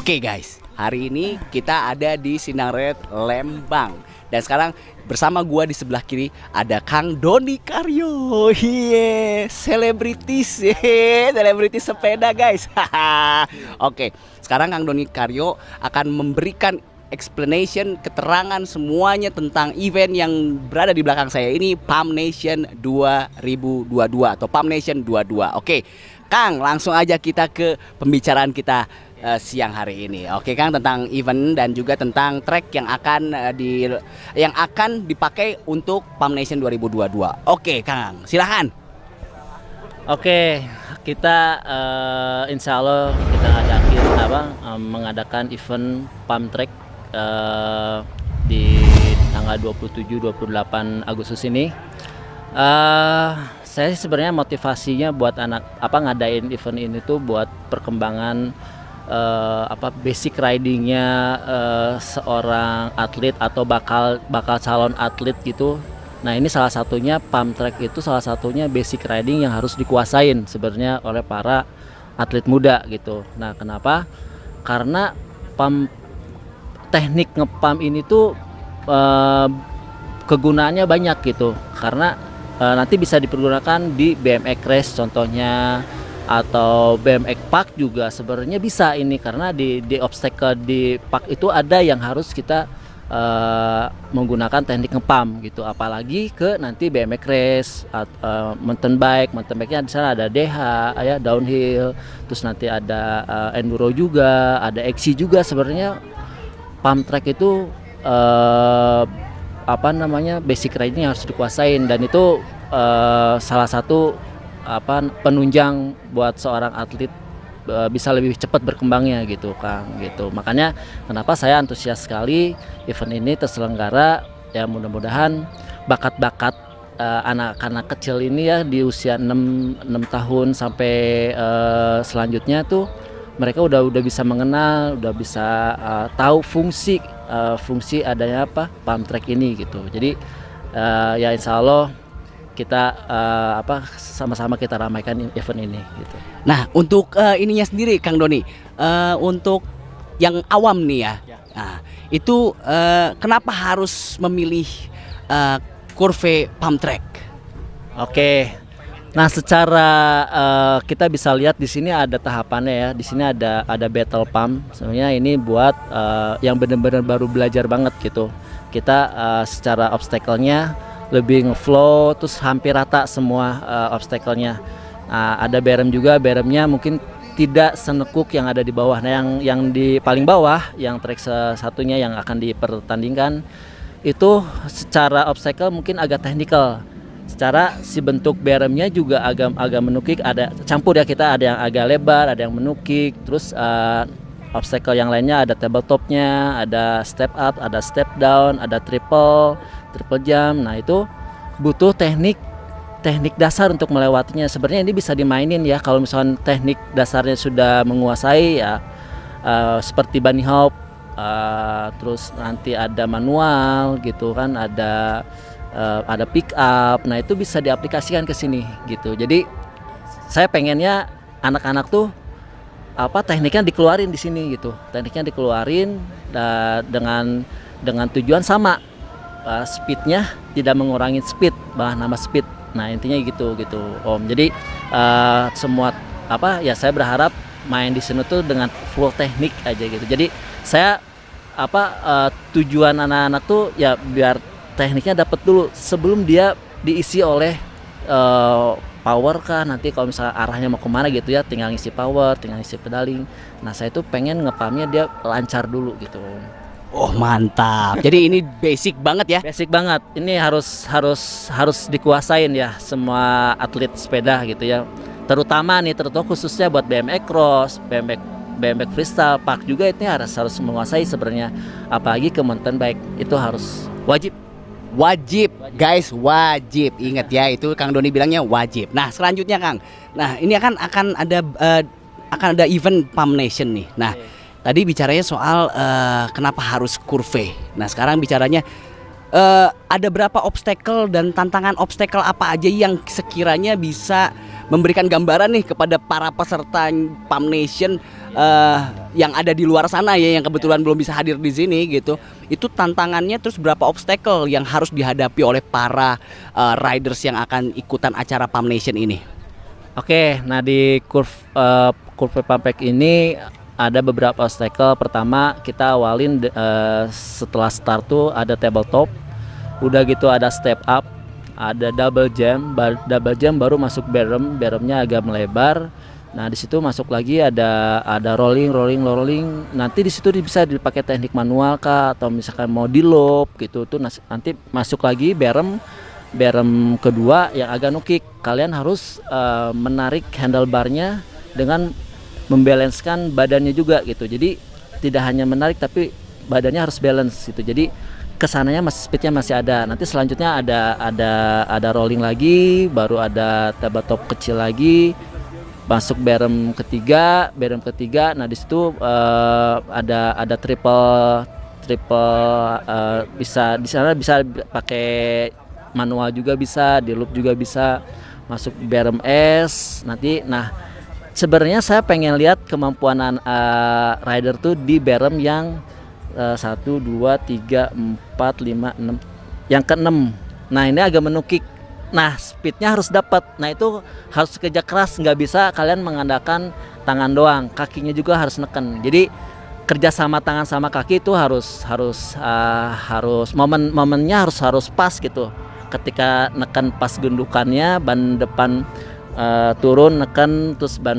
Oke guys, hari ini kita ada di Sinarret Lembang. Dan sekarang bersama gua di sebelah kiri ada Kang Doni Karyo. Selebritis, selebritis sepeda guys. Oke, sekarang Kang Doni Karyo akan memberikan explanation, keterangan semuanya tentang event yang berada di belakang saya ini, Pump Nation 2022 atau Pump Nation 22. Oke, Kang, langsung aja kita ke pembicaraan kita siang hari ini. Oke Kang, tentang event dan juga tentang track yang akan dipakai untuk Pump Nation 2022. Oke Kang, silahkan. Oke, kita insya Allah kita mengadakan event pump track di tanggal 27-28 Agustus ini. Saya sebenarnya motivasinya buat ngadain event ini tuh buat perkembangan basic ridingnya seorang atlet atau bakal calon atlet gitu. Nah ini salah satunya pump track, itu salah satunya basic riding yang harus dikuasain sebenarnya oleh para atlet muda gitu. Nah kenapa? Karena teknik ngepump ini tuh kegunaannya banyak gitu. Karena nanti bisa dipergunakan di BMX race contohnya, atau BMX park juga sebenarnya bisa ini, karena di obstacle di park itu ada yang harus kita menggunakan teknik ngepump gitu. Apalagi ke nanti BMX race, mountain bike-nya di sana ada DH ya, downhill, terus nanti ada enduro juga, ada XC juga. Sebenarnya pump track itu basic riding yang harus dikuasain, dan itu salah satu penunjang buat seorang atlet bisa lebih cepat berkembangnya gitu Kang gitu. Makanya kenapa saya antusias sekali event ini terselenggara, ya mudah-mudahan bakat-bakat anak-anak kecil ini ya di usia 6 tahun sampai selanjutnya tuh mereka udah bisa mengenal, udah bisa tahu fungsi adanya pump track ini gitu. Jadi ya insya Allah kita sama-sama kita ramaikan event ini gitu. Nah untuk ininya sendiri Kang Doni, untuk yang awam nih ya. Nah itu kenapa harus memilih kurve pump track? Oke. Nah, secara kita bisa lihat di sini ada tahapannya ya. Di sini ada battle pump. Sebenarnya ini buat yang benar-benar baru belajar banget gitu. Kita secara obstacle-nya lebih ngeflow, terus hampir rata semua obstacle-nya. Ada berem juga, beremnya mungkin tidak senekuk yang ada di bawah. Nah, yang di paling bawah, yang track satunya yang akan dipertandingkan itu secara obstacle mungkin agak teknikal. Secara si bentuk beremnya juga agak menukik, ada campur ya, kita ada yang agak lebar, ada yang menukik. Terus obstacle yang lainnya ada tabletopnya, ada step up, ada step down, ada triple jump. Nah itu butuh teknik dasar untuk melewatinya. Sebenarnya ini bisa dimainin ya kalau misalnya teknik dasarnya sudah menguasai ya, seperti bunny hop, terus nanti ada manual gitu kan, ada pick up. Nah itu bisa diaplikasikan ke sini gitu. Jadi saya pengennya anak-anak tuh tekniknya dikeluarin di sini gitu. Tekniknya dikeluarin dengan tujuan sama, speednya tidak mengurangi speed, malah nambah speed. Nah intinya gitu Om. Jadi semua saya berharap main di sini tuh dengan full teknik aja gitu. Jadi saya tujuan anak-anak tuh ya biar tekniknya dapat dulu sebelum dia diisi oleh power kan. Nanti kalau misalnya arahnya mau kemana gitu ya, tinggal ngisi power, tinggal ngisi pedaling. Nah saya tuh pengen ngepumpnya dia lancar dulu gitu. Oh mantap. Jadi ini basic banget ya. Basic banget. Ini harus dikuasain ya semua atlet sepeda gitu ya. Terutama khususnya buat BMX cross, BMX freestyle, park juga itu harus menguasai sebenarnya. Apalagi ke mountain bike itu harus wajib guys, wajib. Ingat ya, itu Kang Doni bilangnya wajib. Nah selanjutnya Kang, nah ini akan ada event Pump Nation nih. Nah tadi bicaranya soal kenapa harus kurve. Nah sekarang bicaranya ada berapa obstacle dan tantangan obstacle apa aja yang sekiranya bisa memberikan gambaran nih kepada para peserta Pump Nation yang ada di luar sana ya, yang kebetulan belum bisa hadir di sini gitu. Itu tantangannya, terus berapa obstacle yang harus dihadapi oleh para riders yang akan ikutan acara Pump Nation ini? Oke, nah di Curve Pumpek ini ada beberapa obstacle. Pertama kita awalin setelah start tuh ada tabletop, udah gitu ada step up, ada double jump baru masuk beremnya agak melebar. Nah di situ masuk lagi ada rolling. Nanti di situ bisa dipakai teknik manual kah, atau misalkan mau di loop gitu tuh. Nanti masuk lagi berem kedua yang agak nukik. Kalian harus menarik handlebarnya dengan membalanskan badannya juga gitu. Jadi tidak hanya menarik tapi badannya harus balance gitu. Jadi kesananya speednya masih ada. Nanti selanjutnya ada rolling lagi, baru ada tabletop kecil lagi, masuk berem ketiga. Nah di situ ada triple bisa di sana bisa pakai manual juga, bisa di loop juga bisa, masuk berem S nanti. Nah sebenarnya saya pengen lihat kemampuan rider tuh di berem yang 1, 2, 3, 4, 5, 6 yang ke-6. Nah ini agak menukik. Nah speednya harus dapat. Nah itu harus kerja keras, nggak bisa kalian mengandalkan tangan doang, kakinya juga harus neken. Jadi kerja sama tangan sama kaki itu harus momennya harus pas gitu. Ketika neken pas gundukannya, ban depan turun neken, terus ban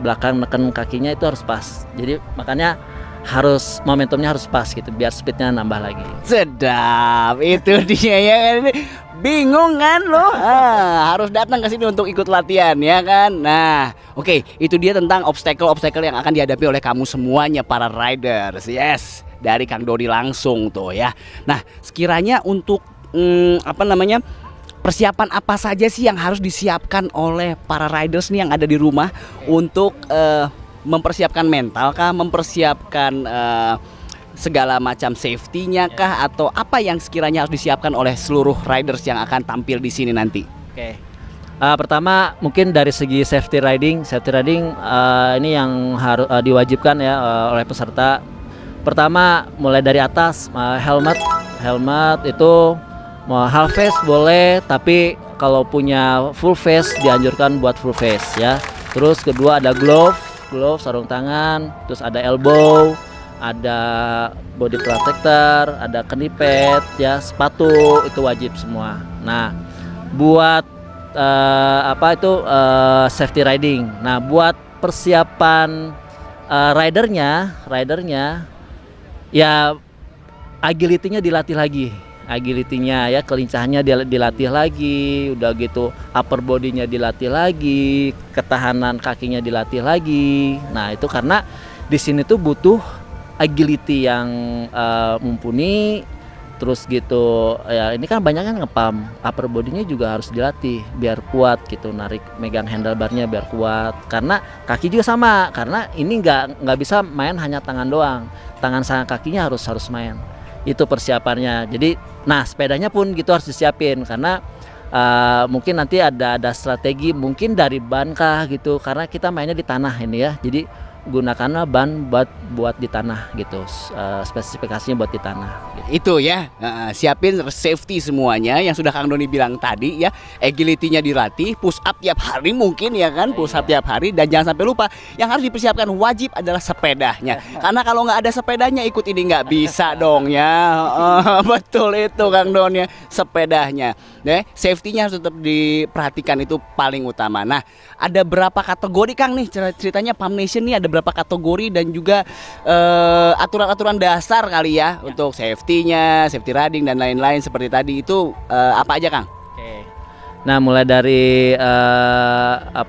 belakang neken kakinya, itu harus pas. Jadi makanya harus momentumnya harus pas gitu biar speednya nambah lagi. Sedap, itu dia ya kan. Bingung kan lo? Harus datang ke sini untuk ikut latihan ya kan. Nah, oke, itu dia tentang obstacle yang akan dihadapi oleh kamu semuanya para riders. Yes, dari Kang Dodi langsung tuh ya. Nah, sekiranya untuk persiapan apa saja sih yang harus disiapkan oleh para riders nih yang ada di rumah untuk mempersiapkan mental kah, mempersiapkan segala macam safety-nya kah, atau apa yang sekiranya harus disiapkan oleh seluruh riders yang akan tampil di sini nanti? Oke. Pertama mungkin dari segi safety riding ini yang harus diwajibkan ya oleh peserta. Pertama mulai dari atas, helmet itu mau half face boleh, tapi kalau punya full face dianjurkan buat full face ya. Terus kedua ada glove sarung tangan, terus ada elbow, ada body protector, ada knee pad ya, sepatu itu wajib semua. Nah, buat safety riding. Nah, buat persiapan ridernya ya agility-nya dilatih lagi. Agility-nya ya, kelincahannya dilatih lagi, udah gitu upper body-nya dilatih lagi, ketahanan kakinya dilatih lagi. Nah, itu karena di sini tuh butuh agility yang mumpuni. Terus gitu ya, ini kan banyak kan ngepam, upper body-nya juga harus dilatih biar kuat gitu, narik megang handlebarnya biar kuat. Karena kaki juga sama, karena ini nggak bisa main hanya tangan doang, tangan sama kakinya harus main. Itu persiapannya. Jadi nah sepedanya pun gitu harus disiapin, karena mungkin nanti ada strategi mungkin dari ban kah gitu, karena kita mainnya di tanah ini ya, jadi gunakanlah ban buat di tanah gitu, spesifikasinya buat di tanah gitu. Itu ya, siapin safety semuanya yang sudah Kang Doni bilang tadi ya. Agility-nya dilatih, push up tiap hari mungkin ya kan, push up tiap hari. Dan jangan sampai lupa, yang harus dipersiapkan wajib adalah sepedanya. Karena kalau nggak ada sepedanya ikut ini nggak bisa dong ya. Betul itu Kang Don ya, sepedanya. Safety-nya harus tetap diperhatikan, itu paling utama. Nah, ada berapa kategori Kang nih ceritanya Pump Nation nih, ada berapa kategori dan juga aturan-aturan dasar kali ya untuk safety-nya, safety riding dan lain-lain seperti tadi itu apa aja Kang? Oke. Nah mulai dari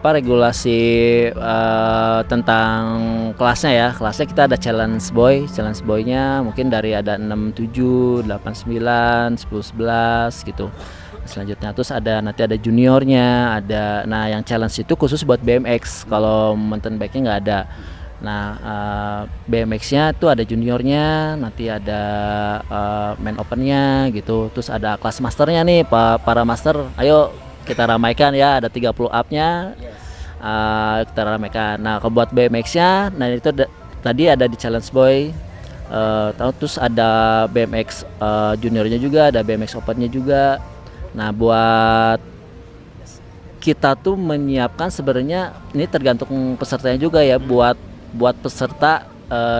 regulasi tentang kelasnya ya, kelasnya kita ada challenge boy-nya mungkin dari ada 67, 89, 10, 11 gitu. Selanjutnya terus nanti ada juniornya, nah yang challenge itu khusus buat BMX, kalau mountain bike-nya nggak ada. Nah BMX-nya tuh ada juniornya, nanti ada main open-nya gitu, terus ada kelas masternya nih, para master ayo kita ramaikan ya, ada 30 up-nya. kita ramekan. Nah, kalau buat BMX-nya, nah itu tadi ada di Challenge Boy. Terus ada BMX juniornya juga, ada BMX Opennya juga. Nah, buat kita tuh menyiapkan sebenarnya ini tergantung pesertanya juga ya, buat peserta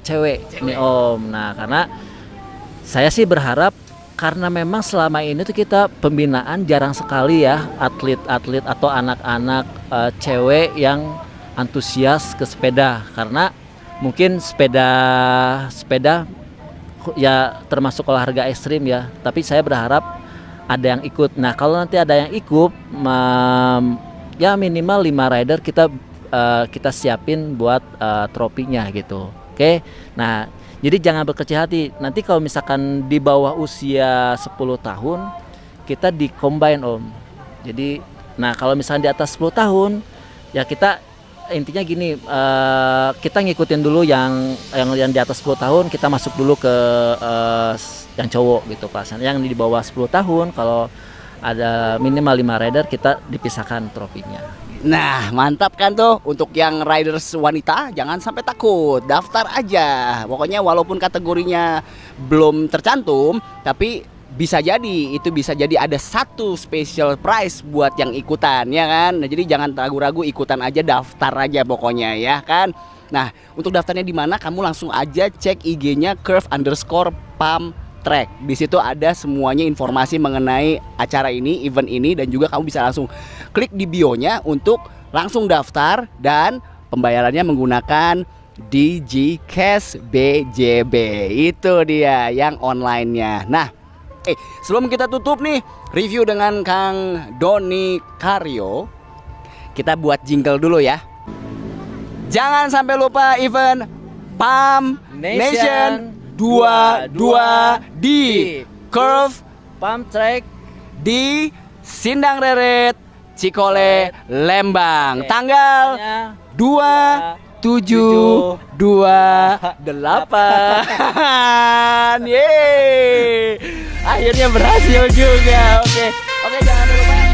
cewek nih Om. Nah, karena saya sih berharap, karena memang selama ini tuh kita pembinaan jarang sekali ya atlet-atlet atau anak-anak cewek yang antusias ke sepeda, karena mungkin sepeda ya termasuk olahraga ekstrim ya, tapi saya berharap ada yang ikut. Nah, kalau nanti ada yang ikut, ya minimal 5 rider kita siapin buat tropinya gitu. Oke. Nah, jadi jangan berkecil hati. Nanti kalau misalkan di bawah usia 10 tahun kita di combine Om. Jadi, nah kalau misalkan di atas 10 tahun ya kita intinya gini, kita ngikutin dulu yang di atas 10 tahun, kita masuk dulu ke yang cowok gitu kelasnya. Yang di bawah 10 tahun kalau ada minimal 5 rider kita dipisahkan trofinya. Nah, mantap kan tuh. Untuk yang riders wanita jangan sampai takut, daftar aja. Pokoknya walaupun kategorinya belum tercantum, tapi bisa jadi ada satu special prize buat yang ikutan, ya kan? Nah, jadi jangan ragu-ragu, ikutan aja, daftar aja pokoknya, ya kan? Nah, untuk daftarnya di mana? Kamu langsung aja cek IG-nya curve_pump track. Di situ ada semuanya informasi mengenai acara ini, event ini, dan juga kamu bisa langsung klik di bio-nya untuk langsung daftar, dan pembayarannya menggunakan DigiCash BJB. Itu dia yang online-nya. Nah, sebelum kita tutup nih review dengan Kang Doni Karyo, kita buat jingle dulu ya. Jangan sampai lupa event Pump Nation 22 di Curve Pump Track di Sindang Reret, Cikole, Lembang. Tanggal 2728. Yeay. Akhirnya berhasil juga. Oke, jangan lupa